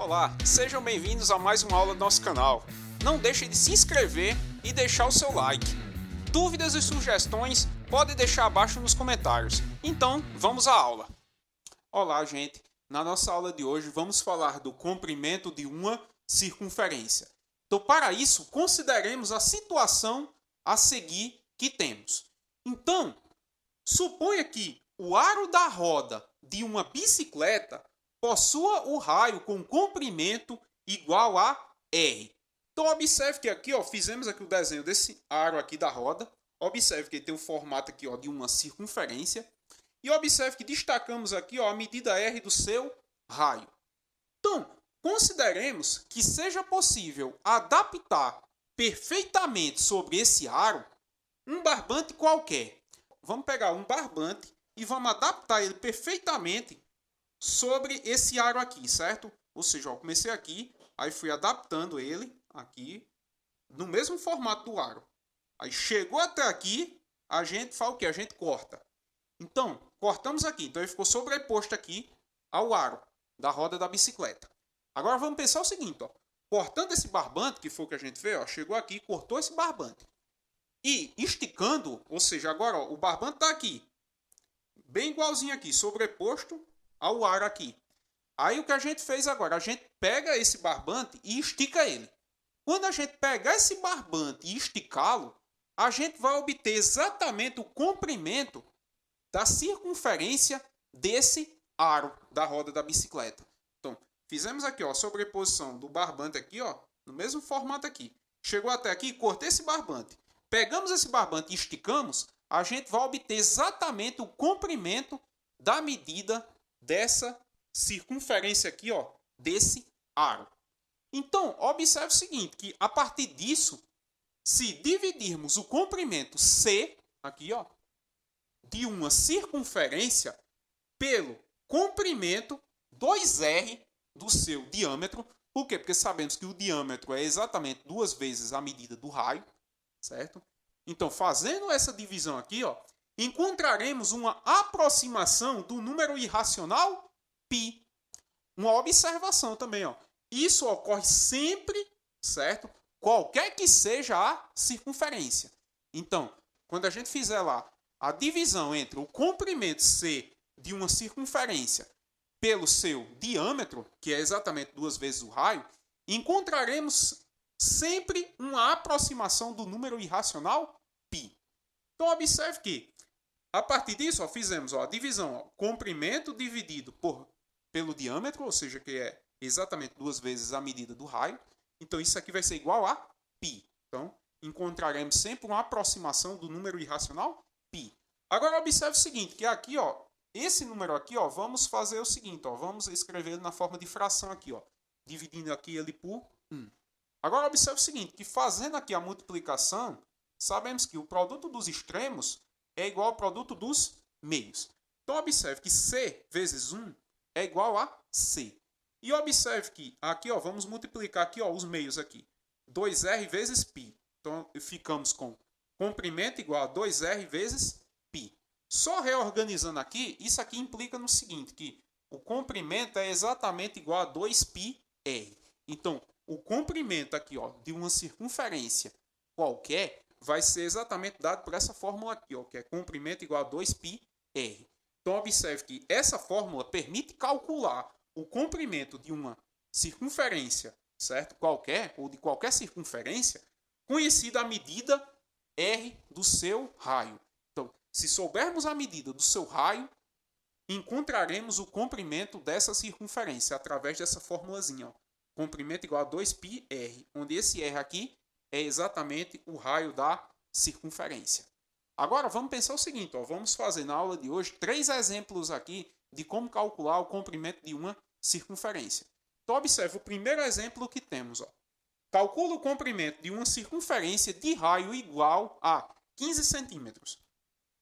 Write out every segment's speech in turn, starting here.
Olá, sejam bem-vindos a mais uma aula do nosso canal. Não deixe de se inscrever e deixar o seu like. Dúvidas e sugestões pode deixar abaixo nos comentários. Então, vamos à aula. Olá, gente. Na nossa aula de hoje vamos falar do comprimento de uma circunferência. Então, para isso, consideremos a situação a seguir que temos. Então, suponha que o aro da roda de uma bicicleta possua o raio com comprimento igual a R. Então, observe que aqui, fizemos aqui o desenho desse aro aqui da roda. Observe que ele tem o formato aqui, de uma circunferência. E observe que destacamos aqui, a medida R do seu raio. Então, consideremos que seja possível adaptar perfeitamente sobre esse aro um barbante qualquer. Vamos pegar um barbante e vamos adaptar ele perfeitamente sobre esse aro aqui, certo? Ou seja, eu comecei aqui, aí fui adaptando ele aqui no mesmo formato do aro. Aí chegou até aqui, a gente faz o que? A gente corta. Então, cortamos aqui. Então, ele ficou sobreposto aqui ao aro da roda da bicicleta. Agora, vamos pensar o seguinte, cortando esse barbante, que foi o que a gente fez, chegou aqui, cortou esse barbante. E esticando, ou seja, agora o barbante está aqui, bem igualzinho aqui, sobreposto ao aro aqui. Aí o que a gente fez agora? A gente pega esse barbante e estica ele. Quando a gente pegar esse barbante e esticá-lo, a gente vai obter exatamente o comprimento da circunferência desse aro da roda da bicicleta. Então, fizemos aqui, a sobreposição do barbante aqui, no mesmo formato aqui. Chegou até aqui, cortei esse barbante. Pegamos esse barbante e esticamos, a gente vai obter exatamente o comprimento da medida dessa circunferência aqui, desse aro. Então, observe o seguinte, que a partir disso, se dividirmos o comprimento C, aqui, de uma circunferência pelo comprimento 2R do seu diâmetro. Por quê? Porque sabemos que o diâmetro é exatamente 2 vezes a medida do raio, certo? Então, fazendo essa divisão aqui, encontraremos uma aproximação do número irracional π. Uma observação também, isso ocorre sempre, certo? Qualquer que seja a circunferência. Então, quando a gente fizer lá a divisão entre o comprimento C de uma circunferência pelo seu diâmetro, que é exatamente 2 vezes o raio, encontraremos sempre uma aproximação do número irracional π. Então, observe que, a partir disso, fizemos a divisão, comprimento dividido pelo diâmetro, ou seja, que é exatamente 2 vezes a medida do raio. Então, isso aqui vai ser igual a π. Então, encontraremos sempre uma aproximação do número irracional π. Agora, observe o seguinte, que aqui, esse número aqui, vamos fazer o seguinte, vamos escrever ele na forma de fração aqui, dividindo aqui ele por 1. Agora, observe o seguinte, que fazendo aqui a multiplicação, sabemos que o produto dos extremos é igual ao produto dos meios. Então, observe que C vezes 1 é igual a C. E observe que aqui, vamos multiplicar aqui, os meios aqui. 2R vezes π. Então, ficamos com comprimento igual a 2R vezes π. Só reorganizando aqui, isso aqui implica no seguinte, que o comprimento é exatamente igual a 2πr. Então, o comprimento aqui, de uma circunferência qualquer, vai ser exatamente dado por essa fórmula aqui, que é comprimento igual a 2πr. Então, observe que essa fórmula permite calcular o comprimento de uma circunferência, certo? Qualquer, ou de qualquer circunferência, conhecida a medida R do seu raio. Então, se soubermos a medida do seu raio, encontraremos o comprimento dessa circunferência através dessa formulazinha, comprimento igual a 2πr, onde esse R aqui é exatamente o raio da circunferência. Agora, vamos pensar o seguinte, vamos fazer na aula de hoje 3 exemplos aqui de como calcular o comprimento de uma circunferência. Então, observe o primeiro exemplo que temos. Calcula o comprimento de uma circunferência de raio igual a 15 centímetros.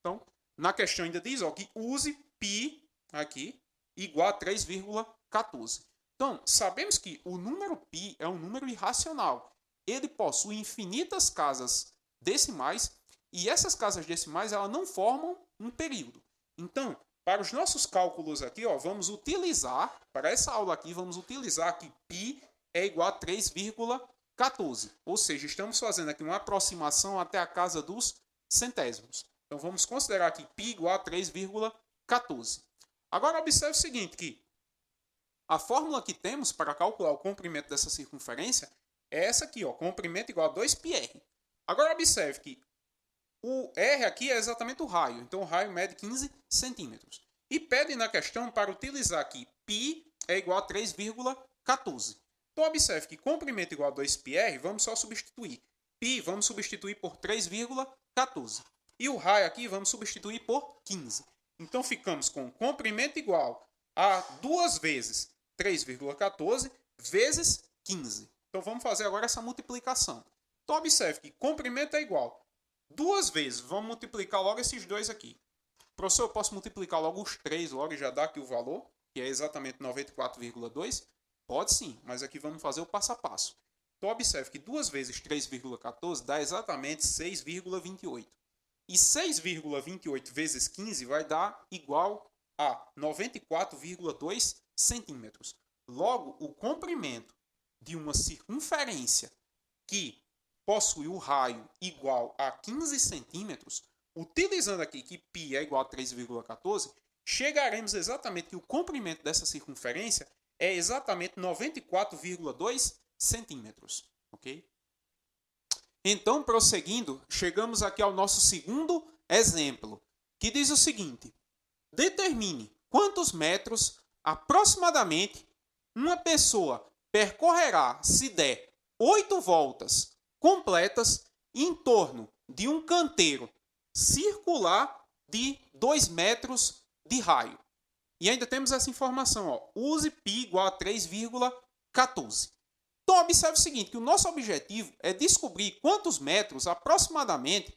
Então, na questão ainda diz que use π aqui igual a 3,14. Então, sabemos que o número π é um número irracional. Ele possui infinitas casas decimais e essas casas decimais elas não formam um período. Então, para os nossos cálculos aqui, ó, vamos utilizar, para essa aula aqui, vamos utilizar que π é igual a 3,14. Ou seja, estamos fazendo aqui uma aproximação até a casa dos centésimos. Então, vamos considerar que π igual a 3,14. Agora, observe o seguinte, que a fórmula que temos para calcular o comprimento dessa circunferência é essa aqui, ó, comprimento igual a 2πr. Agora, observe que o R aqui é exatamente o raio. Então, o raio mede 15 centímetros. E pede na questão para utilizar aqui π é igual a 3,14. Então, observe que comprimento igual a 2πr, vamos só substituir. Π vamos substituir por 3,14. E o raio aqui vamos substituir por 15. Então, ficamos com comprimento igual a 2 vezes 3,14 vezes 15. Então, vamos fazer agora essa multiplicação. Então, observe que comprimento é igual 2 vezes, vamos multiplicar logo esses dois aqui. Professor, eu posso multiplicar logo os 3, logo já dá aqui o valor, que é exatamente 94,2? Pode sim, mas aqui vamos fazer o passo a passo. Então, observe que 2 vezes 3,14 dá exatamente 6,28. E 6,28 vezes 15 vai dar igual a 94,2 centímetros. Logo, o comprimento de uma circunferência que possui o raio igual a 15 centímetros, utilizando aqui que π é igual a 3,14, chegaremos exatamente que o comprimento dessa circunferência é exatamente 94,2 centímetros. Ok? Então, prosseguindo, chegamos aqui ao nosso segundo exemplo, que diz o seguinte: determine quantos metros aproximadamente uma pessoa percorrerá se der 8 voltas completas em torno de um canteiro circular de 2 metros de raio. E ainda temos essa informação, ó, use π igual a 3,14. Então, observe o seguinte, que o nosso objetivo é descobrir quantos metros aproximadamente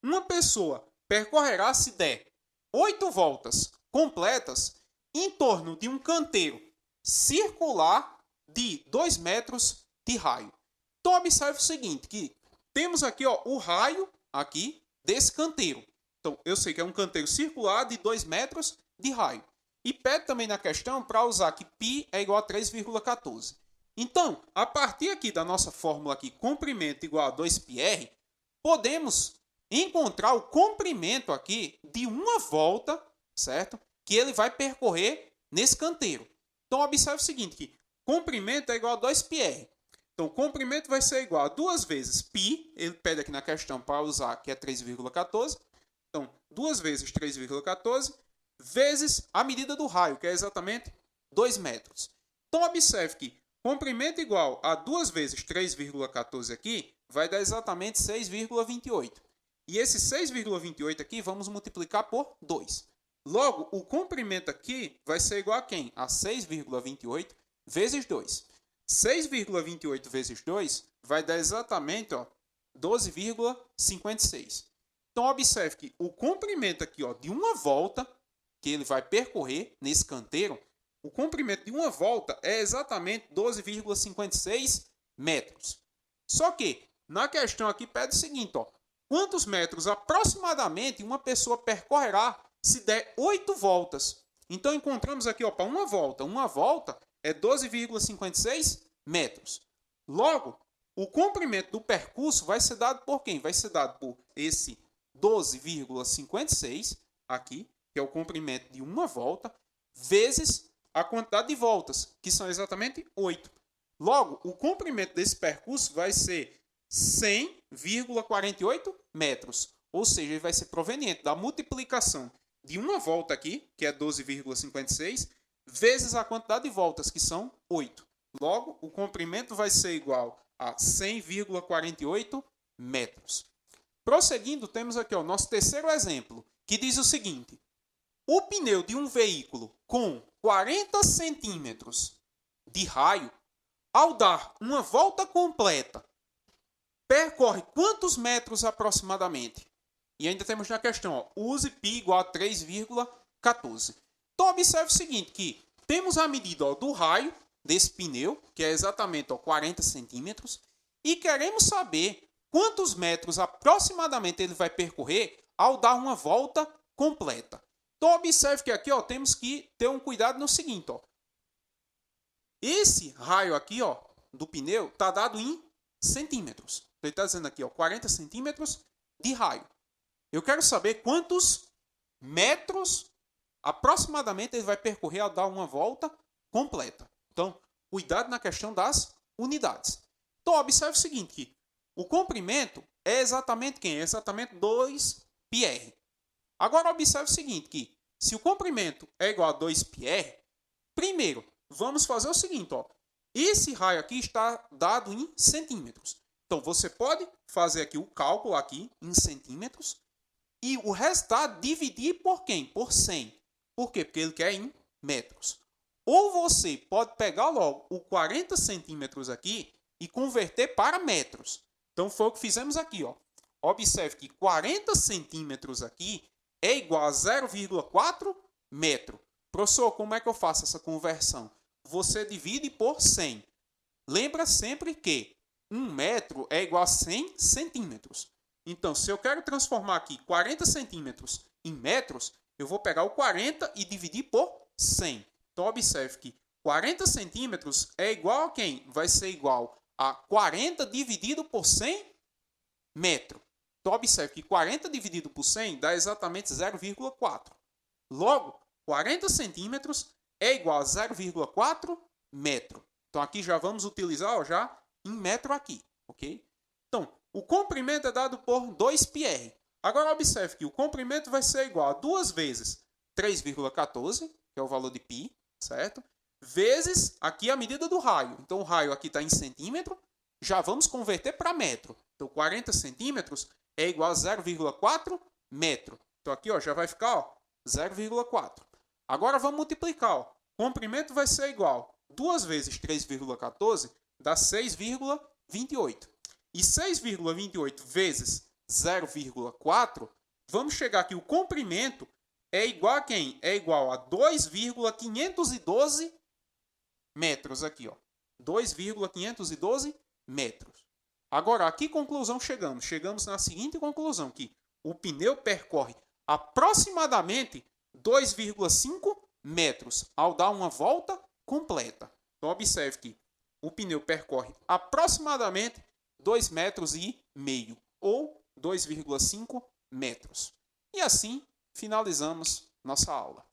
uma pessoa percorrerá se der 8 voltas completas em torno de um canteiro circular de 2 metros de raio. Então, observe o seguinte, que temos aqui, ó, o raio aqui desse canteiro. Então, eu sei que é um canteiro circular de 2 metros de raio. E pede também na questão para usar que π é igual a 3,14. Então, a partir aqui da nossa fórmula aqui, comprimento igual a 2πr, podemos encontrar o comprimento aqui de uma volta, certo? Que ele vai percorrer nesse canteiro. Então, observe o seguinte, que comprimento é igual a 2πr. Então, o comprimento vai ser igual a 2 vezes π, ele pede aqui na questão para usar, que é 3,14. Então, 2 vezes 3,14, vezes a medida do raio, que é exatamente 2 metros. Então, observe que comprimento igual a 2 vezes 3,14 aqui, vai dar exatamente 6,28. E esse 6,28 aqui, vamos multiplicar por 2. Logo, o comprimento aqui vai ser igual a quem? A 6,28 vezes 2. 6,28 vezes 2 vai dar exatamente 12,56. Então, observe que o comprimento aqui de uma volta, que ele vai percorrer nesse canteiro, o comprimento de uma volta é exatamente 12,56 metros. Só que, na questão aqui, pede o seguinte, quantos metros aproximadamente uma pessoa percorrerá se der 8 voltas? Então, encontramos aqui, para uma volta é 12,56 metros. Logo, o comprimento do percurso vai ser dado por quem? Vai ser dado por esse 12,56 aqui, que é o comprimento de uma volta, vezes a quantidade de voltas, que são exatamente 8. Logo, o comprimento desse percurso vai ser 100,48 metros. Ou seja, ele vai ser proveniente da multiplicação de uma volta aqui, que é 12,56, vezes a quantidade de voltas, que são 8. Logo, o comprimento vai ser igual a 100,48 metros. Prosseguindo, temos aqui o nosso terceiro exemplo, que diz o seguinte: o pneu de um veículo com 40 centímetros de raio, ao dar uma volta completa, percorre quantos metros aproximadamente? E ainda temos na questão, use π igual a 3,14. Então, observe o seguinte, que temos a medida do raio desse pneu, que é exatamente 40 centímetros, e queremos saber quantos metros aproximadamente ele vai percorrer ao dar uma volta completa. Então, observe que aqui, ó, temos que ter um cuidado no seguinte, ó. Esse raio aqui, ó, do pneu está dado em centímetros. Então, ele está dizendo aqui, ó, 40 centímetros de raio. Eu quero saber quantos metros aproximadamente ele vai percorrer ao dar uma volta completa. Então, cuidado na questão das unidades. Então, observe o seguinte, que o comprimento é exatamente quem? É exatamente 2πr. Agora, observe o seguinte, que se o comprimento é igual a 2πr, primeiro, vamos fazer o seguinte, ó. Esse raio aqui está dado em centímetros. Então, você pode fazer aqui o cálculo aqui em centímetros e o resultado dividir por quem? Por 100. Por quê? Porque ele quer em metros. Ou você pode pegar logo o 40 centímetros aqui e converter para metros. Então, foi o que fizemos aqui, ó. Observe que 40 centímetros aqui é igual a 0,4 metro. Professor, como é que eu faço essa conversão? Você divide por 100. Lembra sempre que 1 metro é igual a 100 centímetros. Então, se eu quero transformar aqui 40 centímetros em metros, eu vou pegar o 40 e dividir por 100. Então, observe que 40 centímetros é igual a quem? Vai ser igual a 40 dividido por 100 metro. Então, observe que 40 dividido por 100 dá exatamente 0,4. Logo, 40 centímetros é igual a 0,4 metro. Então, aqui já vamos utilizar já em metro aqui, ok? Então, o comprimento é dado por 2πr. Agora, observe que o comprimento vai ser igual a 2 vezes 3,14, que é o valor de π, certo? Vezes aqui a medida do raio. Então, o raio aqui está em centímetro, já vamos converter para metro. Então, 40 centímetros é igual a 0,4 metro. Então, aqui ó, já vai ficar 0,4. Agora, vamos multiplicar. Ó. O comprimento vai ser igual a 2 vezes 3,14 dá 6,28. E 6,28 vezes 0,4, vamos chegar aqui, o comprimento é igual a quem? É igual a 2,512 metros aqui, ó. 2,512 metros. Agora, a que conclusão chegamos? Chegamos na seguinte conclusão, que o pneu percorre aproximadamente 2,5 metros ao dar uma volta completa. Então, observe que o pneu percorre aproximadamente 2,5 metros ou 2,5 metros. E assim finalizamos nossa aula.